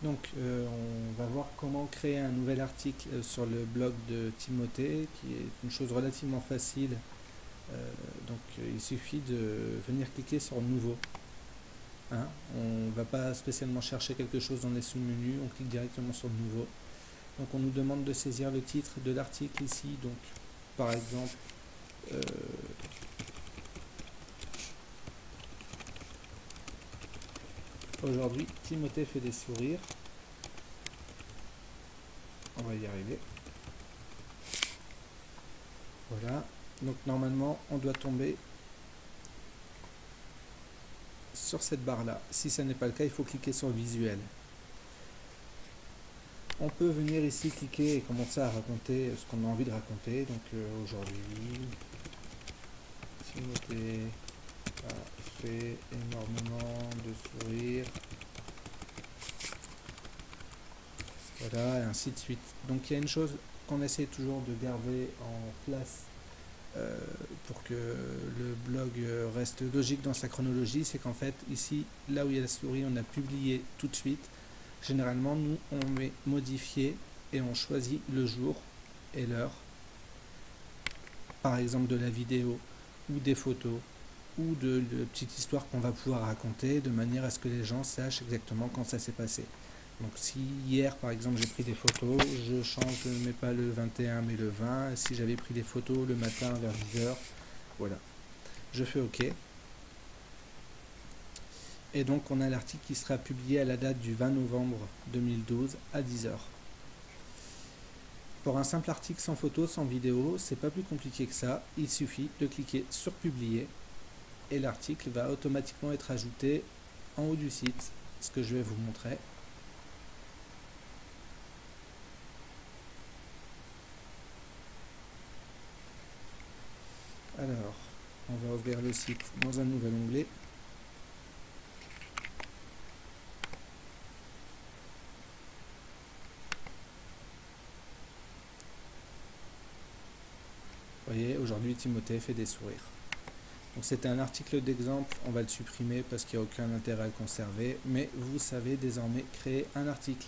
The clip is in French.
Donc on va voir comment créer un nouvel article sur le blog de Timothée, qui est une chose relativement facile. Il suffit de venir cliquer sur Nouveau. Hein, on ne va pas spécialement chercher quelque chose dans les sous-menus, on clique directement sur Nouveau. Donc on nous demande de saisir le titre de l'article ici. Donc par exemple, aujourd'hui, Timothée fait des sourires. On va y arriver. Voilà. Donc normalement, on doit tomber sur cette barre là. Si ce n'est pas le cas, il faut cliquer sur visuel. On peut venir ici cliquer et commencer à raconter ce qu'on a envie de raconter. Donc aujourd'hui, Timothée a fait énormément de sourires. Voilà, et ainsi de suite. Donc il y a une chose qu'on essaie toujours de garder en place pour que le blog reste logique dans sa chronologie, c'est qu'en fait ici, là où il y a la souris, on a publié tout de suite. Généralement, nous on met modifier et on choisit le jour et l'heure, par exemple de la vidéo ou des photos ou de petites histoires qu'on va pouvoir raconter de manière à ce que les gens sachent exactement quand ça s'est passé. Donc si hier par exemple j'ai pris des photos, je change, je ne mets pas le 21 mais le 20. Si j'avais pris des photos le matin vers 10h, voilà. Je fais OK. Et donc on a l'article qui sera publié à la date du 20 novembre 2012 à 10h. Pour un simple article sans photo, sans vidéo, c'est pas plus compliqué que ça. Il suffit de cliquer sur publier et l'article va automatiquement être ajouté en haut du site, ce que je vais vous montrer. Alors, on va ouvrir le site dans un nouvel onglet. Vous voyez, aujourd'hui Timothée fait des sourires. Donc c'était un article d'exemple, on va le supprimer parce qu'il n'y a aucun intérêt à le conserver, mais vous savez désormais créer un article.